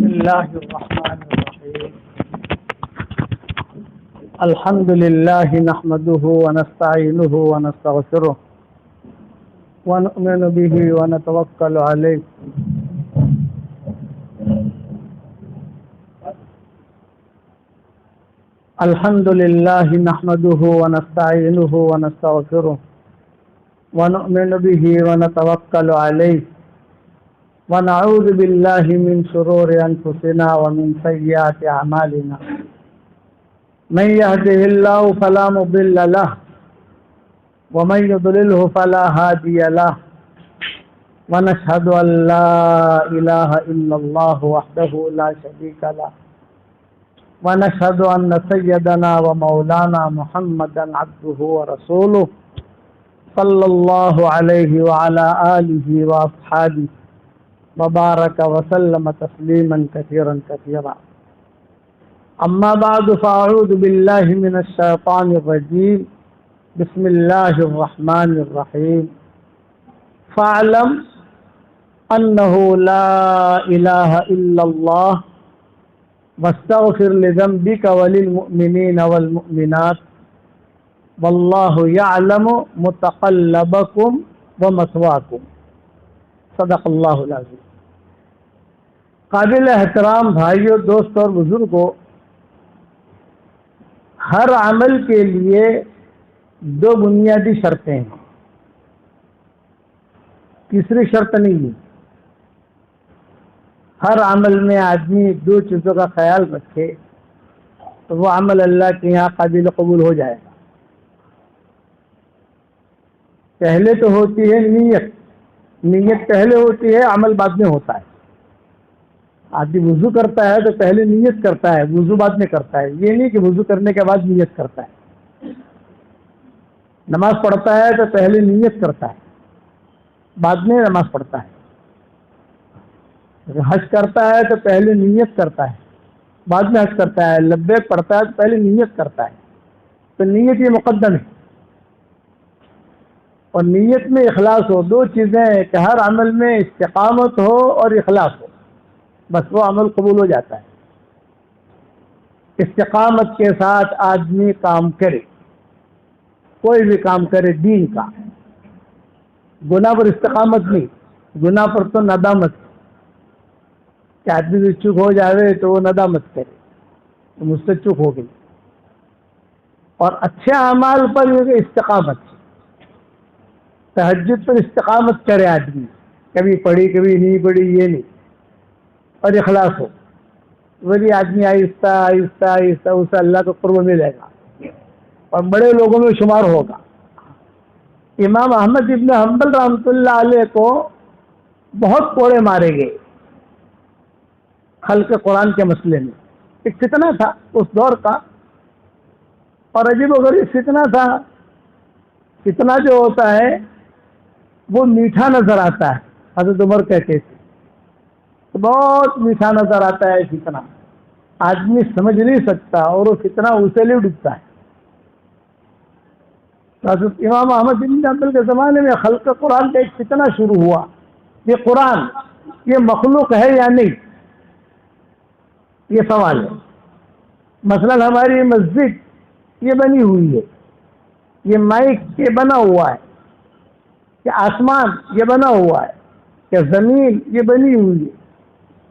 الله الرحمن الرحيم. الحمد لله نحمده ونستعينه ونستغفره ونؤمن به ونتوكل عليه. الحمد لله نحمده ونستعينه ونستغفره ونؤمن به ونتوكل عليه ونعوذ بالله من شرور أنفسنا ومن سيئات أعمالنا. من يهده الله فلا مضل له ومن يضلله فلا هادي له ونشهد أن لا إله إلا الله وحده لا شريك له ونشهد أن سيدنا ومولانا محمدا عبده ورسوله صلى الله عليه وعلى آله وأصحابه وبارك وسلم تسليما كثيرا كثيرا. أما بعد فأعوذ بالله من الشيطان الرجيم. بسم الله الرحمن الرحيم. فاعلم أنه لا إله إلا الله واستغفر لذنبك وللمؤمنين والمؤمنات والله يعلم متقلبكم ومثواكم. صدق اللہ العظیم. قابل احترام بھائیوں، دوستوں اور بزرگوں، ہر عمل کے لیے دو بنیادی شرطیں ہیں، تیسری شرط نہیں ہے. ہر عمل میں آدمی دو چیزوں کا خیال رکھے تو وہ عمل اللہ کے یہاں قابل قبول ہو جائے گا. پہلے تو ہوتی ہے نیت پہلے ہوتی ہے، عمل بعد میں ہوتا ہے. آدمی وضو کرتا ہے تو پہلے نیت کرتا ہے، وضو بعد میں کرتا ہے. یہ نہیں کہ وضو کرنے کے بعد نیت کرتا ہے. نماز پڑھتا ہے تو پہلے نیت کرتا ہے، بعد میں نماز پڑھتا ہے. حج کرتا ہے تو پہلے نیت کرتا ہے، بعد میں حج کرتا ہے. لبیک پڑھتا ہے تو پہلے نیت کرتا ہے. تو نیت یہ مقدم ہے، اور نیت میں اخلاص ہو. دو چیزیں ہیں کہ ہر عمل میں استقامت ہو اور اخلاص ہو، بس وہ عمل قبول ہو جاتا ہے. استقامت کے ساتھ آدمی کام کرے، کوئی بھی کام کرے دین کا. گناہ پر استقامت نہیں، گناہ پر تو ندامت کہ آدمی سے چوک ہو جاوے تو وہ ندامت کرے تو مجھ سے چوک ہو گئی. اور اچھے اعمال پر یہ استقامت، تہجد پر استقامت کرے آدمی، کبھی پڑھی کبھی نہیں پڑھی یہ نہیں، اور اخلاص ہو. وہی آدمی آہستہ آہستہ آہستہ اسے اللہ کا قرب ملے گا اور بڑے لوگوں میں شمار ہوگا. امام احمد ابن حنبل رحمۃ اللہ علیہ کو بہت کوڑے مارے گئے خلق قرآن کے مسئلے میں. ایک فتنہ تھا اس دور کا، اور عجیب و غریب فتنہ تھا. فتنہ جو ہوتا ہے وہ میٹھا نظر آتا ہے. حضرت عمر کہتے تھے بہت میٹھا نظر آتا ہے فتنہ، آدمی سمجھ نہیں سکتا اور وہ فتنہ اسے لیے ڈوبتا ہے. حضرت امام احمد بن حنبل کے زمانے میں خلق قرآن کا ایک فتنہ شروع ہوا. یہ قرآن یہ مخلوق ہے یا نہیں، یہ سوال ہے. مثلا ہماری مسجد یہ بنی ہوئی ہے، یہ مائک یہ بنا ہوا ہے، کہ آسمان یہ بنا ہوا ہے، کہ زمین یہ بنی ہوئی ہے،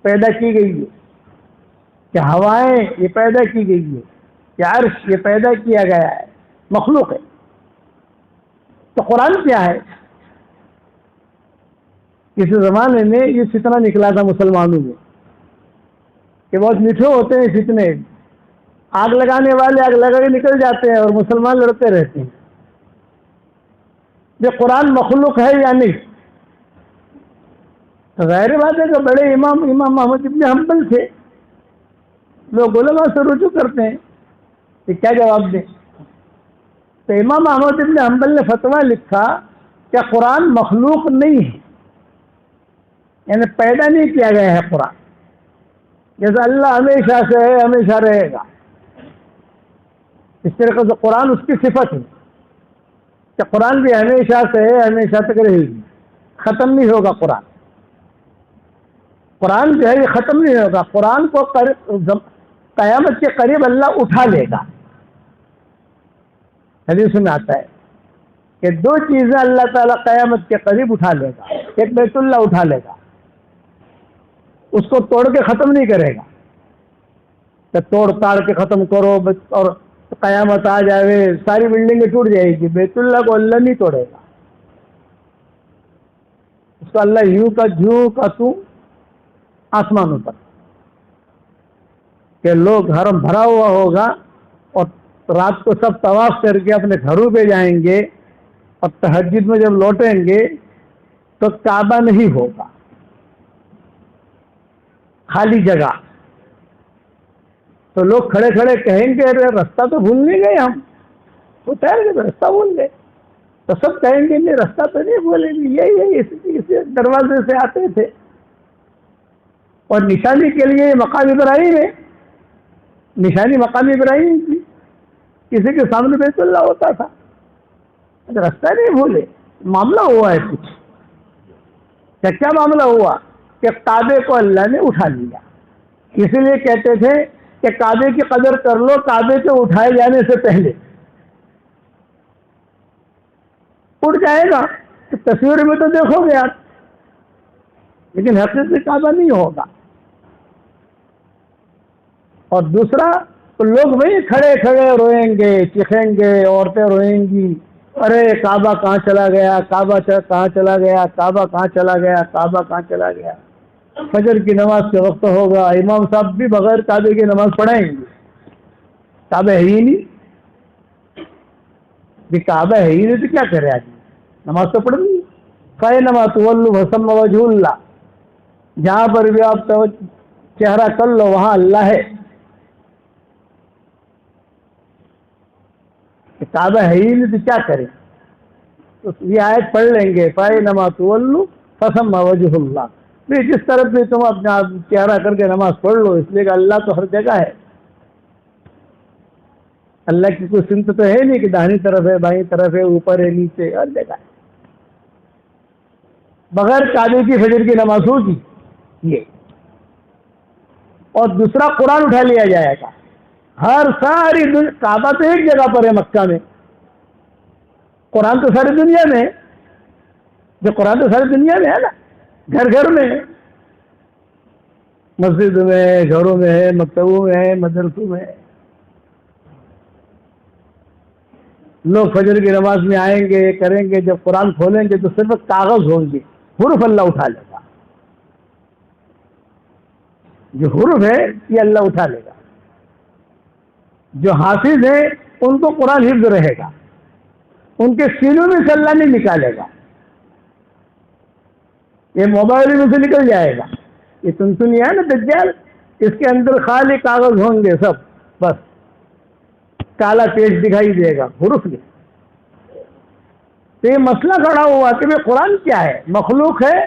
پیدا کی گئی ہے، کہ ہوائیں یہ پیدا کی گئی ہے، کہ عرش یہ پیدا کیا گیا ہے، مخلوق ہے. تو قرآن کیا ہے؟ کسی زمانے میں یہ فتنہ نکلا تھا مسلمانوں میں کہ بہت میٹھے ہوتے ہیں فتنے، آگ لگانے والے آگ لگا کے نکل جاتے ہیں اور مسلمان لڑتے رہتے ہیں. یہ قرآن مخلوق ہے یا نہیں؟ ظاہر بات ہے کہ بڑے امام محمد ابن حنبل تھے. لوگ علماء سے رجوع کرتے ہیں کہ کیا جواب دیں. تو امام محمد ابن حنبل نے فتویٰ لکھا کہ قرآن مخلوق نہیں ہے، یعنی پیدا نہیں کیا گیا ہے قرآن. جیسا اللہ ہمیشہ سے ہے ہمیشہ رہے گا، اس طریقے سے قرآن اس کی صفت ہے کہ قرآن بھی ہمیشہ سے ہے ہمیشہ تک رہے گی، ختم نہیں ہوگا قرآن. قرآن جو ہے یہ ختم نہیں ہوگا. قرآن کو قیامت کے قریب اللہ اٹھا لے گا. حدیث میں آتا ہے کہ 2 چیزیں اللہ تعالیٰ قیامت کے قریب اٹھا لے گا. ایک بیت اللہ اٹھا لے گا, اس کو توڑ کے ختم نہیں کرے گا کہ توڑ تاڑ کے ختم کرو اور قیامت آ جائے ساری بلڈنگیں ٹوٹ جائے گی. بیت اللہ کو اللہ نہیں توڑے گا, اس کو اللہ یوں کا جھوں کا تو آسمانوں پر کہ لوگ حرم بھرا ہوا ہوگا اور رات کو سب طواف کر کے اپنے گھروں پہ جائیں گے اور تہجد میں جب لوٹیں گے تو کعبہ نہیں ہوگا, خالی جگہ. تو لوگ کھڑے کھڑے کہیں گے ارے رستہ تو بھول نہیں گئے ہم. وہ ٹھہر گئے رستہ بھول گئے. تو سب کہیں گے نہیں رستہ تو نہیں بھولیں گے, یہی اسی دروازے سے آتے تھے. اور نشانی کے لیے مقام ابراہیم ہے, نشانی مقام ابراہیم کی. کسی کے سامنے بیت اللہ ہوتا تھا, رستہ نہیں بھولے. معاملہ ہوا ہے کچھ. کیا معاملہ ہوا کہ کعبے کو اللہ نے اٹھا لیا. اسی لیے کہتے تھے کہ کعبے کی قدر کر لو کعبے کے اٹھائے جانے سے پہلے. اٹھ جائے گا تو تصویر میں تو دیکھو گے آپ, لیکن حقیقی کعبہ نہیں ہوگا. اور دوسرا تو لوگ وہی کھڑے کھڑے روئیں گے, چیخیں گے, عورتیں روئیں گی, ارے کعبہ کہاں چلا گیا, کعبہ کہاں چلا گیا, کعبہ کہاں چلا گیا, کعبہ کہاں چلا گیا. فجر کی نماز کے وقت ہوگا, امام صاحب بھی بغیر کعبے کی نماز پڑھائیں گے. کعبہ ہے ہی نہیں, بھی کعبہ ہے ہی نہیں تو کیا کرے آدمی, نماز تو پڑھنی. فَإِنَّمَا تُوَلُّوا فَثَمَّ وَجْهُ اللَّهِ, جہاں پر بھی آپ چہرہ کر لو وہاں اللہ ہے. کعبہ ہے ہی نہیں تو کیا کرے. تو یہ آیت پڑھ لیں گے فَإِنَّمَا تُوَلُّوا فَثَمَّ وَجْهُ اللَّهِ. جس طرف بھی تم اپنا چہرہ کر کے نماز پڑھ لو, اس لیے کہ اللہ تو ہر جگہ ہے. اللہ کی کوئی سمت تو ہے نہیں کہ داہنی طرف ہے, بائیں طرف ہے, اوپر ہے, نیچے, ہر جگہ ہے. بغیر کعبے کی فجر کی نماز ہوگی یہ. اور دوسرا قرآن اٹھا لیا جائے گا. ہر ساری کعبہ تو ایک جگہ پر ہے مکہ میں, قرآن تو ساری دنیا میں ہے. جو قرآن تو ساری دنیا میں ہے نا, گھر گھر میں ہے, مسجد میں, گھروں میں ہے, مکتبوں میں ہے, مدرسوں میں ہے. لوگ فجر کی نماز میں آئیں گے, کریں گے, جب قرآن کھولیں گے تو صرف کاغذ ہوں گے, حروف اللہ اٹھا لے گا. جو حروف ہے یہ اللہ اٹھا لے گا. جو حافظ ہیں ان کو قرآن حفظ رہے گا, ان کے سینوں میں سے اللہ نہیں نکالے گا. یہ موبائل میں سے نکل جائے گا. یہ سنسنی ہے نا دجال, اس کے اندر خالی کاغذ ہوں گے سب, بس کالا پیج دکھائی دے گا, حروف نہیں. تو یہ مسئلہ کھڑا ہوا کہ بھائی قرآن کیا ہے, مخلوق ہے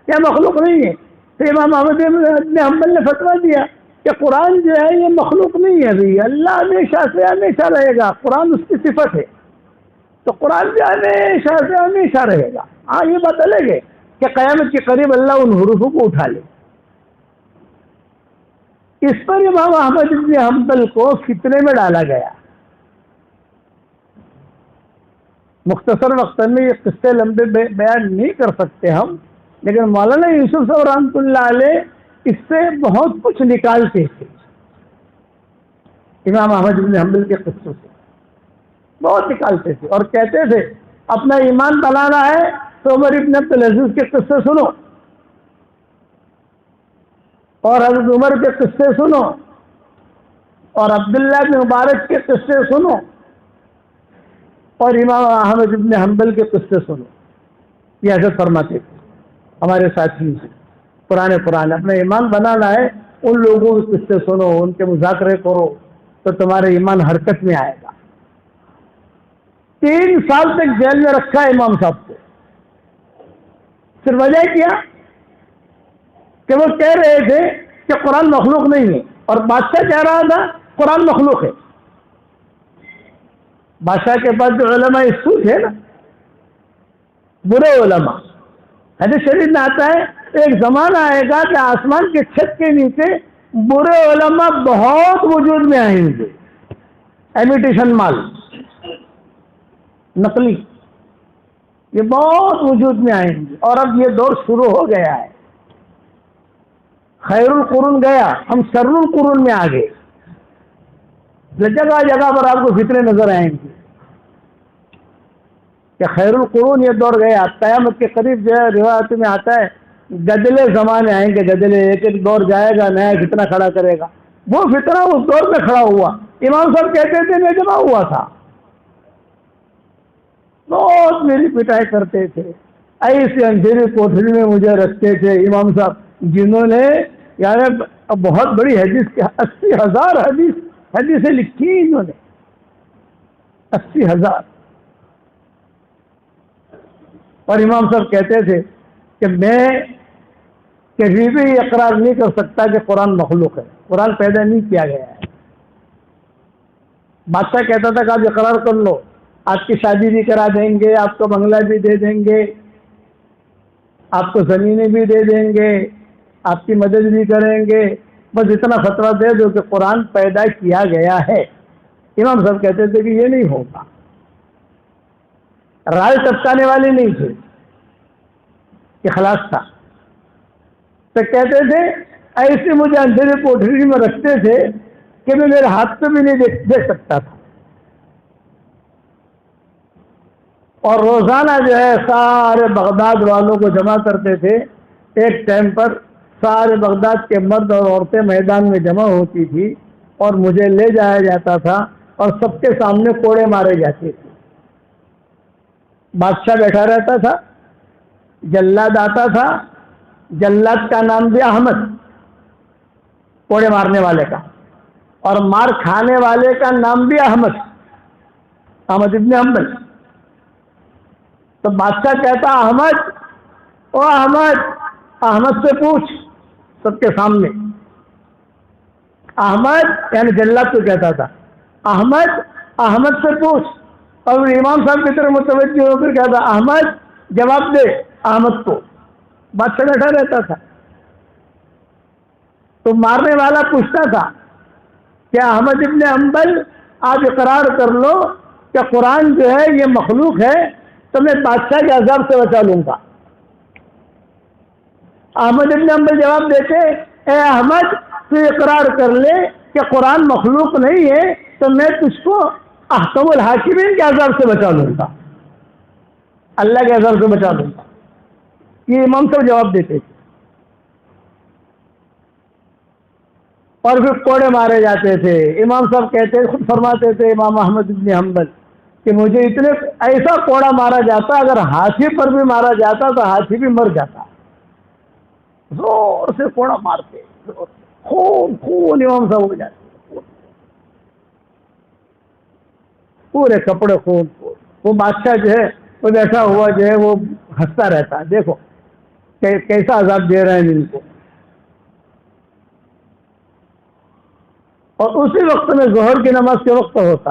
یا مخلوق نہیں ہے. تو امام احمد بن حنبل نے فتویٰ دیا کہ قرآن جو ہے یہ مخلوق نہیں ہے, بھی اللہ ہمیشہ سے ہمیشہ رہے گا, قرآن اس کی صفت ہے, تو قرآن جو ہمیشہ سے ہمیشہ رہے گا. ہاں یہ بات الگ ہے کہ قیامت کے قریب اللہ ان حروفوں کو اٹھا لے. اس پر امام احمد بن حنبل کو فتنے میں ڈالا گیا. مختصر وقت میں یہ قصے لمبے بیان نہیں کر سکتے ہم, لیکن مولانا یوسف صاحب رحمۃ اللہ علیہ اس سے بہت کچھ نکالتے تھے. امام احمد بن حنبل کے قصوں سے بہت نکالتے تھے, اور کہتے تھے اپنا ایمان بنانا ہے تو عمر ابن عبد العزیز کے قصے سنو, اور حضرت عمر کے قصے سنو, اور عبداللہ بن مبارک کے قصے سنو, اور امام احمد بن حنبل کے قصے سنو. یہ حضرت فرماتے تھے ہمارے ساتھیوں سے, پرانے اپنا ایمان بنانا ہے ان لوگوں کے قصے سنو, ان کے مذاکرے کرو, تو تمہارا ایمان حرکت میں آئے گا. 3 سال تک جیل میں رکھا امام صاحب کو. پھر وجہ کیا کہ وہ کہہ رہے تھے کہ قرآن مخلوق نہیں ہے, اور بادشاہ کہہ رہا تھا قرآن مخلوق ہے. بادشاہ کے پاس جو علماء سود ہے نا, برے علماء, حدیث شریف میں آتا ہے ایک زمانہ آئے گا کہ آسمان کے چھت کے نیچے برے علماء بہت وجود میں آئیں گے، ایمیٹیشن مال، نقلی، یہ بہت وجود میں آئیں گے، اور اب یہ دور شروع ہو گیا ہے۔ خیر القرون گیا، ہم شر القرون میں آ گئے، جگہ جگہ پر آپ کو فتنے نظر آئیں گے کہ خیر القرون یہ دور گیا۔ قیامت کے قریب جو ہے روایت میں آتا ہے گدلے زمانے آئیں گے، گدلے، ایک ایک دور جائے گا نیا فتنہ کھڑا کرے گا۔ وہ فتنہ اس دور میں کھڑا ہوا، امام صاحب کہتے تھے میں جمع ہوا تھا، بہت میری پٹائی کرتے تھے، ایسے اندھیری کوٹری میں مجھے رکھتے تھے امام صاحب، جنہوں نے یعنی بہت بڑی حدیث کی 80,000 حدیثیں لکھی انہوں نے، 80,000۔ اور امام صاحب کہتے تھے کہ میں کبھی بھی یہ اقرار نہیں کر سکتا کہ قرآن مخلوق ہے، قرآن پیدا نہیں کیا گیا ہے۔ بادشاہ کہتا تھا کہ آپ اقرار کر لو، آپ کی شادی بھی کرا دیں گے، آپ کو بنگلہ بھی دے دیں گے، آپ کو زمینیں بھی دے دیں گے، آپ کی مدد بھی کریں گے، بس اتنا فتویٰ دے دو کہ قرآن پیدا کیا گیا ہے۔ امام صاحب کہتے تھے کہ یہ نہیں ہوگا، رائے ٹپکانے والے نہیں تھے، یہ خلاص تھا۔ تو کہتے تھے ایسے مجھے اندھیرے کوٹری میں رکھتے تھے کہ میں میرے ہاتھ پہ بھی نہیں دیکھ سکتا تھا، اور روزانہ جو ہے سارے بغداد والوں کو جمع کرتے تھے۔ ایک ٹائم پر سارے بغداد کے مرد اور عورتیں میدان میں جمع ہوتی تھی اور مجھے لے جایا جاتا تھا اور سب کے سامنے کوڑے مارے جاتے تھے۔ بادشاہ بیٹھا رہتا تھا، جلاد آتا تھا، جلاد کا نام بھی احمد، کوڑے مارنے والے کا، اور مار کھانے والے کا نام بھی احمد، احمد ابن حنبل۔ تو بادشاہ کہتا احمد، او احمد، احمد سے پوچھ، سب کے سامنے احمد، یعنی جلاد کو کہتا تھا احمد، احمد سے پوچھ، اور امام صاحب کی طرف متوجہ ہو کر کہتا احمد جواب دے احمد کو۔ بادشاہ بیٹھا رہتا تھا، تو مارنے والا پوچھتا تھا کہ احمد ابن حنبل آپ اقرار کر لو کہ قرآن جو ہے یہ مخلوق ہے تو میں بادشاہ کے عذاب سے بچا لوں گا۔ احمد ابن حنبل جواب دیتے اے احمد تو اقرار کر لے کہ قرآن مخلوق نہیں ہے تو میں تجھ کو احکم الحاکمین کے عذاب سے بچا لوں گا، اللہ کے عذاب سے بچا لوں گا۔ یہ امام صاحب جواب دیتے تھے، اور پھر کوڑے مارے جاتے تھے۔ امام صاحب کہتے خود فرماتے تھے امام احمد ابن حنبل کہ مجھے اتنے ایسا کوڑا مارا جاتا، اگر ہاتھی پر بھی مارا جاتا تو ہاتھی بھی مر جاتا، زور سے کوڑا مارتے، خون خون امام صاحب ہو جاتے، پورے کپڑے خون خون۔ وہ بادشاہ جو ہے وہ بیٹھا ہوا جو ہے وہ ہنستا رہتا ہے، دیکھو کیسا عذاب دے رہے ہیں ان کو۔ اور اسی وقت میں ظہر کی نماز کے وقت ہوتا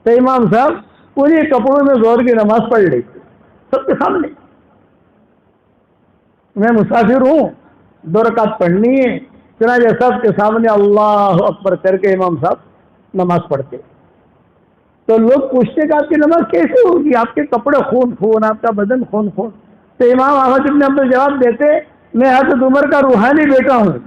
تو امام صاحب پوری کپڑوں میں ظہر کی نماز پڑھ لیتے سب کے سامنے۔ میں مسافر ہوں، 2 رکعت پڑھنی ہے، چنانچہ سب کے سامنے اللہ اکبر کر کے امام صاحب نماز پڑھتے۔ تو لوگ پوچھتے کہ آپ کی نماز کیسے ہوگی، آپ کے کپڑے خون خون، آپ کا بدن خون خون۔ تو امام احمد ابن حنبل جواب دیتے میں حضرت عمر کا روحانی بیٹا ہوں،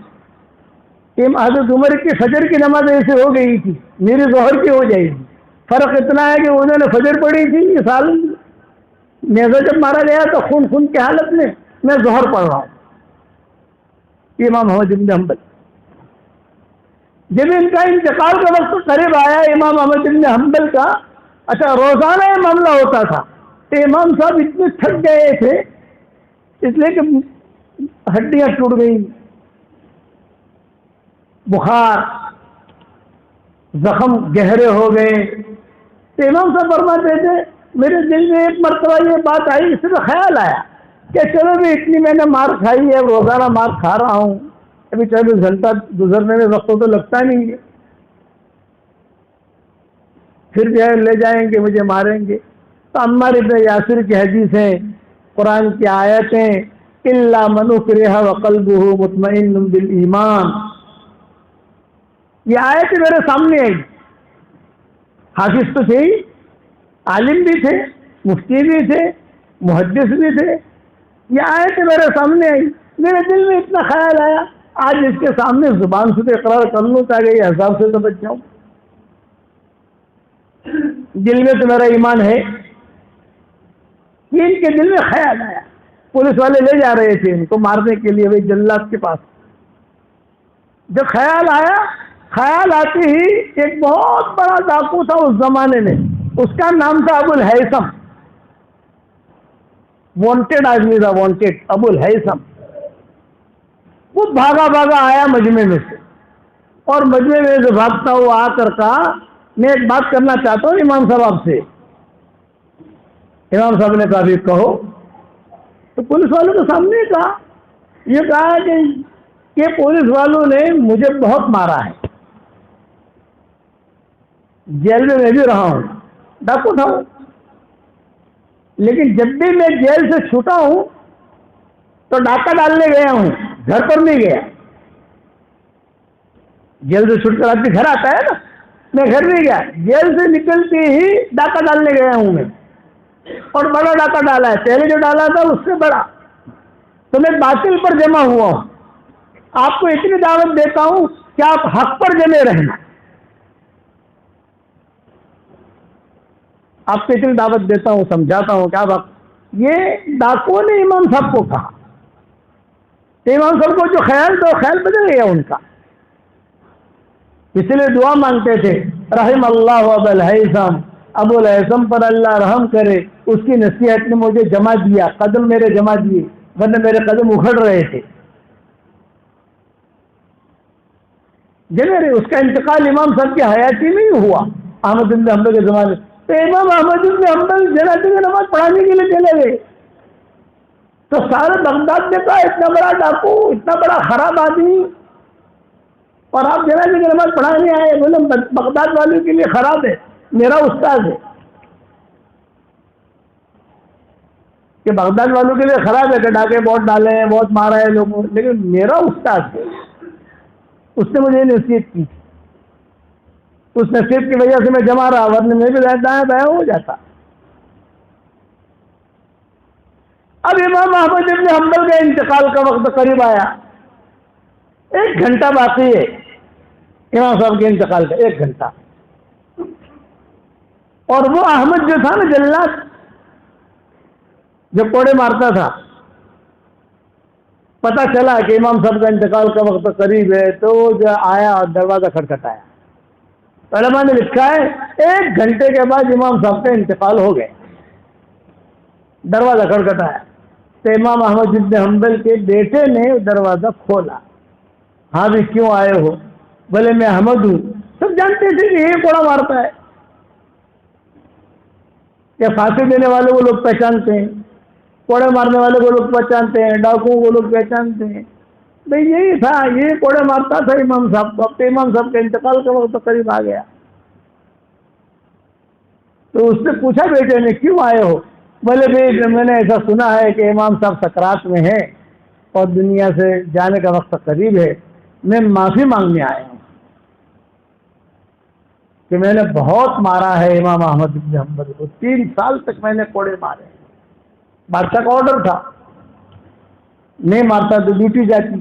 حضرت عمر کی فجر کی نماز ایسے ہو گئی تھی، میری ظہر کی ہو جائے گی، فرق اتنا ہے کہ انہوں نے فجر پڑھی تھی، یہ سال نیزہ جب مارا گیا تو خون خون کی حالت میں ظہر پڑھ رہا ہوں۔ امام احمد ابن حنبل جب ان کا انتقال کا وقت قریب آیا امام احمد ابن حنبل کا، اچھا روزانہ یہ معاملہ ہوتا تھا، تو امام صاحب اتنے تھک گئے تھے اس لیے کہ ہڈیاں ٹوٹ گئی، بخار، زخم گہرے ہو گئے، تو امام صاحب فرماتے تھے میرے دل میں ایک مرتبہ یہ بات آئی، اس میں خیال آیا کہ چلو بھی اتنی میں نے مار کھائی ہے، روزانہ مار کھا رہا ہوں، ابھی 24 گھنٹہ گزرنے میں وقت تو لگتا نہیں ہے، پھر جو ہے لے جائیں گے مجھے ماریں گے۔ تو عمار ابن یاسر کی حدیثیں، قرآن کی آیتیں، الا من اکرہ وقلبہ مطمئن بالایمان. یہ آیت میرے سامنے آئی. حافظ تو تھے ہی، عالم بھی تھے، مفتی بھی تھے، محدث بھی تھے. یہ آیت میرے سامنے آئی، میرے دل میں اتنا خیال آیا آج اس کے سامنے زبان سے تو اقرار کر لوں تاکہ یہ عذاب سے تو بچ جاؤں. دل میں تو میرا ایمان ہے. یہ ان کے دل میں خیال آیا. پولیس والے لے جا رہے تھے ان کو مارنے کے لیے وہی جلات کے پاس. جب خیال آیا، خیال آتے ہی ایک بہت بڑا ڈاکو تھا اس زمانے میں، اس کا نام تھا ابو الہیثم. وانٹیڈ آدمی تھا، وانٹیڈ ابو الہیثم. وہ بھاگا بھاگا آیا مجمع میں سے، اور مجمع میں سے بھاگتا ہوا آ کر کہا میں ایک بات کرنا چاہتا ہوں امام صاحب آپ سے. امام صاحب نے کہا بھی کہو. تو پولیس والوں کے سامنے کہا، یہ کہا کہ پولیس والوں نے مجھے بہت مارا ہے، جیل میں بھی رہا ہوں، ڈاکو تھا، لیکن جب بھی میں جیل سے چھوٹا ہوں تو ڈاکہ ڈالنے گیا ہوں، گھر پر نہیں گیا. جیل سے چھوٹ کر آدمی گھر آتا ہے نا، میں گھر نہیں گیا، جیل سے نکلتے ہی ڈاکہ ڈالنے گیا ہوں میں، اور بڑا ڈاکہ ڈالا ہے. پہلے جو ڈالا تھا اس سے بڑا. تو میں باطل پر جمع ہوا ہوں. آپ کو اتنی دعوت دیتا ہوں کہ آپ حق پر جمے رہنا. آپ کو اتنی دعوت دیتا ہوں، سمجھاتا ہوں کہ آپ یہ ڈاکو نے امام صاحب کو کہا. امام صاحب کو جو خیال تھا خیال بدل گیا ان کا. اس لیے دعا مانگتے تھے رحم اللہ ابو الہیثم، ابو الہیثم پر اللہ رحم کرے، اس کی نصیحت نے مجھے جمع دیا، قدم میرے جمع دیے، ورنہ میرے قدم اکھڑ رہے تھے. جنہیں اس کا انتقال امام صاحب کی حیاتی میں ہی ہوا، احمد بن حنبل کے زمانے. تو امام احمد بن حنبل جنازے کی نماز پڑھانے کے لیے چلے گئے. تو سارے بغداد نے کہا اتنا بڑا ڈاکو، اتنا بڑا خراب آدمی، اور آپ جنازے کی نماز پڑھانے آئے. بولے بغداد والوں کے لیے خراب ہے، میرا استاد ہے. کہ بغداد والوں کے لیے خراب ہے کہ ڈاکے بہت ڈالے ہیں، بہت مارا ہے لوگوں، لیکن میرا استاد ہے، اس نے مجھے نصیحت کی. اس نصیحت کی وجہ سے میں جمع رہا، ورنہ میں بھی دائیں بائیں ہو جاتا. اب امام احمد بن حنبل کے انتقال کا وقت قریب آیا. 1 گھنٹہ باقی ہے امام صاحب کے انتقال کا، 1 گھنٹہ. اور وہ احمد جو تھا نا جلات، جو کوڑے مارتا تھا، پتہ چلا کہ امام صاحب کا انتقال کا وقت قریب ہے، تو جو آیا اور دروازہ کھٹکھٹایا. علماء نے لکھا ہے 1 گھنٹے کے بعد امام صاحب کا انتقال ہو گئے. دروازہ کھٹکھٹایا تو امام احمد بن حنبل کے بیٹے نے دروازہ کھولا. ہاں بھی کیوں آئے ہو؟ بولے میں احمد ہوں. سب جانتے تھے کہ یہ کوڑا مارتا ہے، یا پھانسی دینے والے کو لوگ پہچانتے ہیں، کوڑے مارنے والے کو لوگ پہچانتے ہیں، ڈاکوؤں کو لوگ پہچانتے ہیں. بھائی یہی تھا، یہ کوڑے مارتا تھا امام صاحب کو. اب تو امام صاحب کا انتقال کا وقت قریب آ گیا. تو اس نے پوچھا بیٹے نے کیوں آئے ہو؟ بولے بھائی میں نے ایسا سنا ہے کہ امام صاحب سکرات میں ہیں اور دنیا سے جانے کا وقت قریب ہے، میں معافی مانگنے آیا ہوں کہ میں نے بہت مارا ہے امام احمد بن حنبل کو. 3 سال تک میں نے کوڑے مارے. بادشاہ کا آرڈر تھا، نہیں مارتا تو ڈیوٹی جاتی.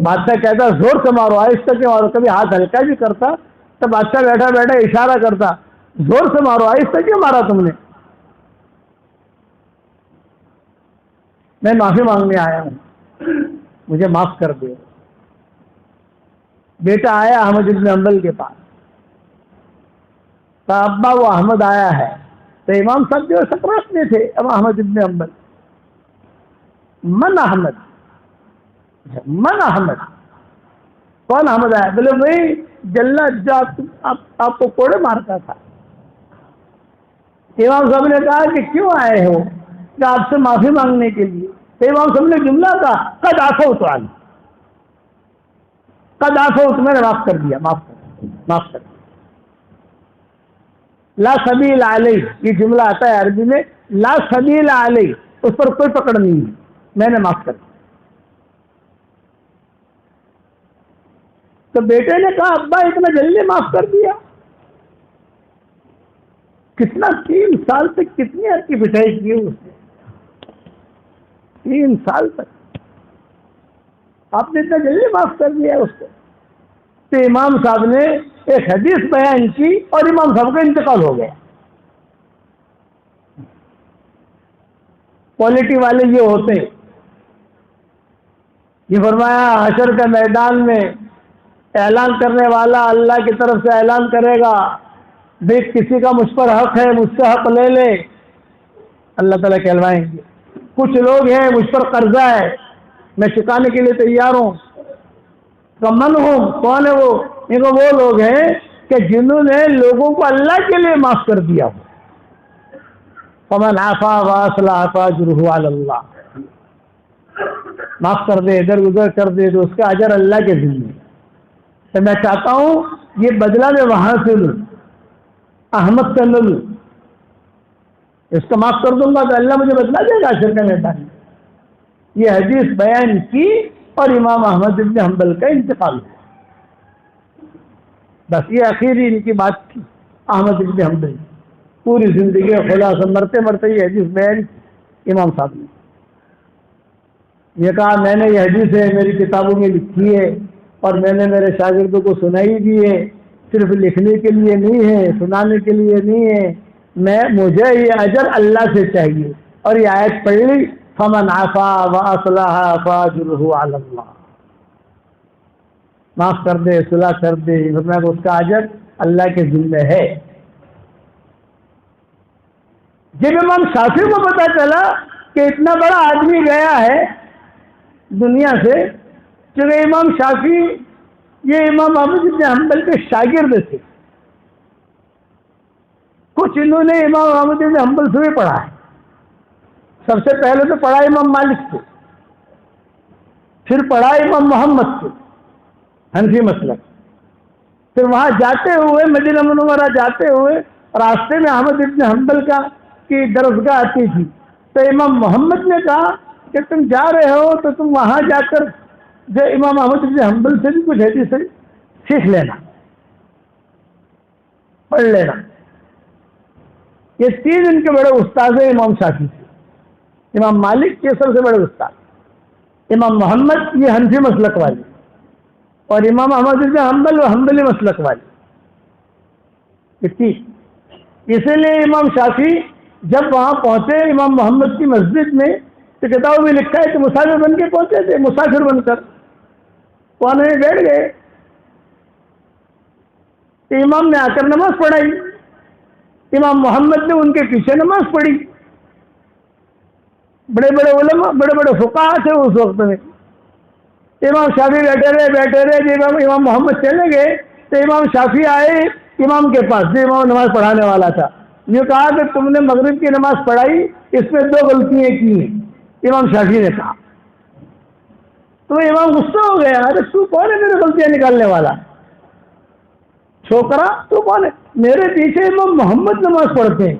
بادشاہ کہتا زور سے مارو، آہستہ کیوں مارو؟ کبھی ہاتھ ہلکا بھی کرتا تو بادشاہ بیٹھا بیٹھا اشارہ کرتا زور سے مارو، آہستہ کیوں مارا تم نے؟ میں معافی مانگنے آیا ہوں، مجھے معاف کر دے. بیٹا آیا احمد بن حنبل کے پاس، تو ابا وہ احمد آیا ہے. تو امام صاحب جو سکرات میں تھے، اب احمد بن حنبل. من احمد؟ من احمد؟ کون احمد آیا؟ بولے وہی جلاد جو آپ کو کوڑے مارتا تھا. امام صاحب نے کہا کہ کیوں آئے ہو؟ کہ آپ سے معافی مانگنے کے لیے. تو امام صاحب نے جملہ کہا قد عفوت عنہ، قد عفوت، میں نے معاف کر دیا، معاف کر دیا. لا سبیل علیہ، یہ جملہ آتا ہے عربی میں، لا سبیل علیہ، اس پر کوئی پکڑ نہیں ہے، میں نے معاف کر دیا۔ تو بیٹے نے کہا ابا اتنا جلدی معاف کر دیا؟ کتنا 3 سال تک کتنی آپ کی پٹائی کی اس نے، 3 سال تک آپ نے اتنا جلدی معاف کر دیا اس کو؟ تو امام صاحب نے ایک حدیث بیان کی اور امام صاحب کا انتقال ہو گیا۔ کوالٹی والے یہ ہوتے ہیں۔ یہ فرمایا حشر کے میدان میں اعلان کرنے والا اللہ کی طرف سے اعلان کرے گا بھائی کسی کا مجھ پر حق ہے مجھ سے حق لے لے۔ اللہ تعالیٰ کہلوائیں گے کچھ لوگ ہیں مجھ پر قرضہ ہے میں چکانے کے لیے تیار ہوں۔ من ہوں کون ہے وہ؟ وہ لوگ ہیں کہ جنہوں نے لوگوں کو اللہ کے لیے معاف کر دیا ہو۔ فمن عفا واصلح فاجرہ علی اللہ، معاف کر دے ادھر ادھر کر دے تو اس کا اجر اللہ کے ذمہ ہے۔ تو میں چاہتا ہوں یہ بدلہ میں وہاں سے لوں، احمد سے نہ لوں، اس کو معاف کر دوں گا تو اللہ مجھے بدلا دے گا حشر کے میدان میں۔ یہ حدیث بیان کی اور امام احمد بن حنبل کا انتقال ہوا۔ بس یہ آخری ان کی بات تھی احمد بن حنبل، پوری زندگی خلاصہ مرتے مرتے یہ حدیث بیان کی امام صاحب نے۔ یہ کہا میں نے یہ حدیث ہے میری کتابوں میں لکھی ہے اور میں نے میرے شاگردوں کو سنائی بھی ہے، صرف لکھنے کے لیے نہیں ہے، سنانے کے لیے نہیں ہے، مجھے یہ اجر اللہ سے چاہیے۔ اور یہ آیت پڑھ لی فمن عفا واصلح فاجرہ علی اللہ، معاف کر دے صلح کر دے اس کا اجر اللہ کے ذمہ ہے۔ جب امام شافعی کو پتا چلا کہ اتنا بڑا آدمی گیا ہے دنیا سے، چونکہ امام شافعی یہ امام احمد بن حنبل کے شاگرد تھے، کچھ انہوں نے امام احمد بن حنبل سے بھی پڑھا ہے۔ سب سے پہلے تو پڑھا امام مالک سے، پھر پڑھا امام محمد سے حنفی مسلک، پھر وہاں جاتے ہوئے مدینہ منورہ جاتے ہوئے راستے میں احمد بن حنبل کی درسگاہ آتی تھی، تو امام محمد نے کہا کہ تم جا رہے ہو تو تم وہاں جا کر جو امام احمد بن حنبل سے بھی کچھ حدیث سیکھ لینا، پڑھ لینا۔ یہ 3 ان کے بڑے استاد ہیں امام شافعی سے، امام مالک کے سب سے بڑے استاد، امام محمد یہ حنفی مسلک والے، اور امام احمد بن حنبل و حنبلی مسلک والے۔ اسی لیے امام شافعی جب وہاں پہنچے امام محمد کی مسجد میں تو کتابوں میں لکھا ہے کہ مسافر بن کے پہنچے تھے، مسافر بن کر کونے میں بیٹھ گئے۔ تو امام نے آ کر نماز پڑھائی، امام محمد نے ان کے پیچھے نماز پڑھی۔ بڑے بڑے علماء بڑے بڑے فقہاء تھے اس وقت میں۔ امام شافعی بیٹھے رہے جب امام محمد چلے گئے تو امام شافعی آئے امام کے پاس جو امام نماز پڑھانے والا تھا، یہ کہا کہ تم نے مغرب کی نماز پڑھائی اس میں 2 غلطیاں کی ہیں۔ امام شافعی نے کہا تو امام غصہ ہو گیا، ارے تو کون ہے میرے غلطیاں نکالنے والا؟ چھوکرا تو کون ہے؟ میرے پیچھے امام محمد نماز پڑھتے ہیں،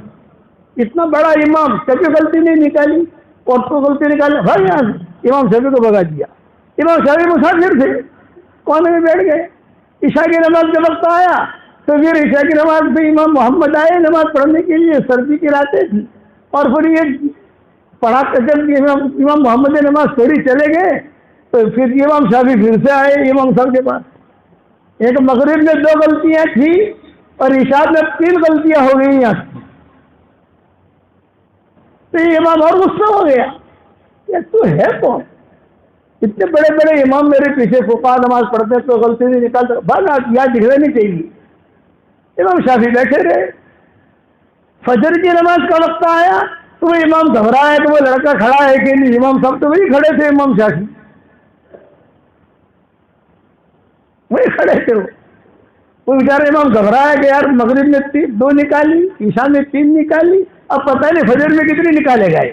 اتنا بڑا امام کبھی غلطی نہیں نکالی اور تو غلطی نکالنے بھائی یہاں سے امام شافعی کو بھگا دیا۔ امام شافعی مسافر تھے، کونے میں بیٹھ گئے۔ عشاء کی نماز کا وقت آیا تو پھر عشاء کی نماز پہ امام محمد آئے نماز پڑھنے کے لیے، سردی کی راتیں تھی، اور پھر یہ پڑھا کر جب امام محمد نے نماز پڑھی چلے گئے تو پھر امام شافعی پھر سے آئے امام صاحب کے پاس۔ ایک مغرب میں 2 غلطیاں تھی اور عشاء میں 3 غلطیاں ہو گئی یہاں سے۔ تو یہ امام اور غصہ ہو گیا کہ تو ہے کون؟ اتنے بڑے بڑے امام میرے پیچھے فقہاء نماز پڑھتے ہیں تو غلطی نہیں نکالتے، بس یاد دکھ رہنی چاہیے۔ امام شافعی بیٹھے رہے، فجر کی نماز کا وقت آیا تو وہ امام گھبرا ہے تو وہ لڑکا کھڑا ہے کہ نہیں، امام صاحب تو وہی کھڑے تھے، امام شافعی وہی کھڑے تھے۔ وہ بیچارے امام گھبرا ہے کہ یار مغرب میں 2 نکالی، عشاء میں 3 نکالی، اب پتہ نہیں فجر میں کتنی نکالے گئے۔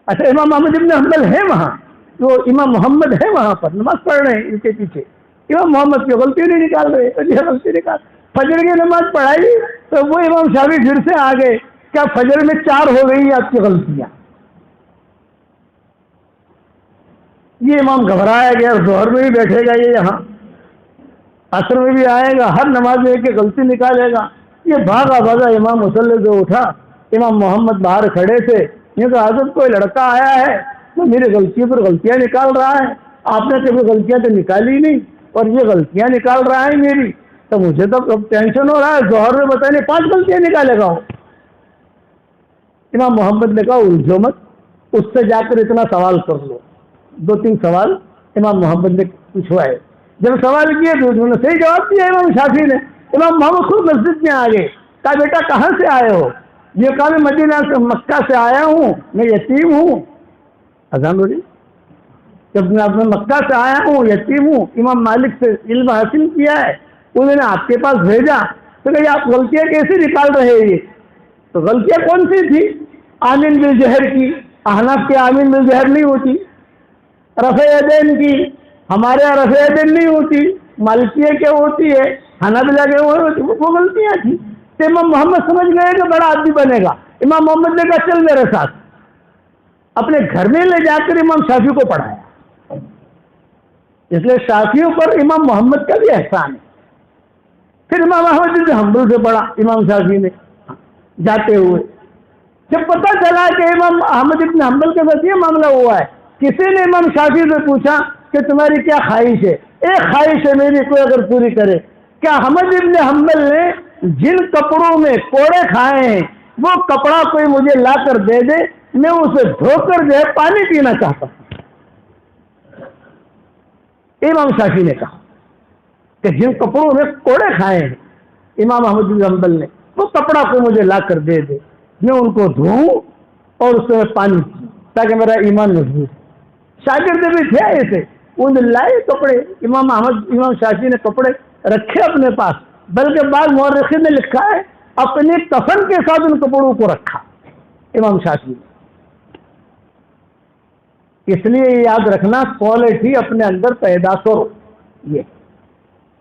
اچھا امام احمد بن حنبل ہے وہاں، وہ امام محمد ہے وہاں پر نماز پڑھ رہے ہیں ان کے پیچھے، امام محمد کی غلطی نہیں نکال رہے، غلطی نکال۔ فجر کی نماز پڑھائی تو وہ امام شافعی پھر سے آ گئے کیا فجر میں 4 ہو گئی آپ کی غلطیاں؟ یہ امام گھبرایا گیا، ظہر میں بھی بیٹھے گا یہ، یہاں عصر میں بھی آئے گا، ہر نماز میں ایک غلطی نکالے گا۔ یہ بھاگا بھاگا امام مصلی سے اٹھا، امام محمد باہر کھڑے تھے، یہ کہ حضرت کوئی لڑکا آیا ہے تو میری غلطیوں پر غلطیاں نکال رہا ہے، آپ نے کبھی غلطیاں تو نکالی نہیں اور یہ غلطیاں نکال رہا ہے میری، تو مجھے تو ٹینشن ہو رہا ہے، ظہر میں بتائیے 5 غلطیاں نکالے گا وہ۔ امام محمد نے کہا الجھو مت، اس سے جا کر اتنا سوال کر لو۔ 2-3 سوال امام محمد نے پوچھوائے، جب سوال کیے تو انہوں نے صحیح جواب دیا امام شافعی نے۔ امام محمد خود مسجد میں آ گئے، کہا بیٹا کہاں سے آئے ہو؟ یہ کہا میں مدینہ سے مکہ سے آیا ہوں، میں یتیم ہوں۔ اذان ہو رہی، جب میں مکہ سے آیا ہوں، یتیم ہوں، امام مالک سے علم حاصل کیا ہے، انہوں نے آپ کے پاس بھیجا، تو کہ آپ غلطیاں کیسے نکال رہے ہیں؟ تو غلطیاں کون سی تھی؟ آمین بالجہر کی، احناف کی آمین بالجہر نہیں ہوتی، رفع یدین کی، ہمارے یہاں رفع یدین نہیں ہوتی، مالکیہ کیا ہوتی ہے، حنابلہ کے وہ غلطیاں تھی۔ تو امام محمد سمجھ گئے کہ بڑا آدمی بنے گا، امام محمد نے کہا چل میرے ساتھ، اپنے گھر میں لے جا کر امام شافعی کو پڑھایا۔ اس لیے شافعیوں پر امام محمد کا بھی احسان ہے۔ پھر امام احمد بن حنبل سے پڑھا امام شافعی نے جاتے ہوئے، جب پتہ چلا کہ امام احمد بن حنبل کے ساتھ یہ معاملہ ہوا ہے، کسی نے امام شافعی سے پوچھا کہ تمہاری کیا خواہش ہے؟ ایک خواہش ہے میری، کوئی اگر پوری کرے۔ کیا احمد بن حنبل نے جن کپڑوں میں کوڑے کھائے ہیں وہ کپڑا کوئی مجھے لا کر دے دے، میں اسے دھو کر جو ہے پانی پینا چاہتا ہوں۔ امام شافعی نے کہا کہ جن کپڑوں میں کوڑے کھائے ہیں امام احمد بن حنبل نے، وہ کپڑا کوئی مجھے لا کر دے دے، میں ان کو دھوؤں اور اس میں پانی پیوں تاکہ میرا ایمان مضبوط ہے۔ شاگرد بھی تھے ایسے، ان لائے کپڑے، امام شافعی نے کپڑے رکھے اپنے پاس، بلکہ بعض مورخین نے لکھا ہے اپنے کفن کے ساتھ ان کپڑوں کو رکھا امام شافعی نے۔ اس لیے یاد رکھنا، کوالٹی اپنے اندر پیدا کرو، یہ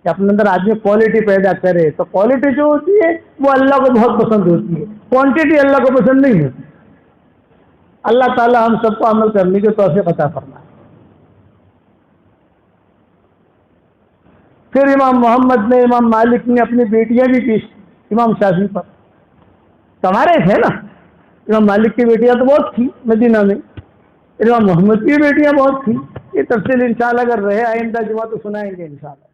کہ اپنے اندر آدمی کوالٹی پیدا کرے، تو کوالٹی جو ہوتی ہے وہ اللہ کو بہت پسند ہوتی ہے، کوانٹٹی اللہ کو پسند نہیں ہوتی۔ اللہ تعالی ہم سب کو عمل کرنے کی توفیق عطا فرمائے۔ پھر امام محمد نے، امام مالک نے اپنی بیٹیاں بھی پیش امام شافعی پر، ہمارے تھے نا، امام مالک کی بیٹیاں تو بہت تھی مدینہ میں، امام محمد کی بیٹیاں بہت تھیں۔ یہ تفصیل انشاءاللہ اگر رہے آئندہ جمعہ تو سنائیں گے انشاءاللہ۔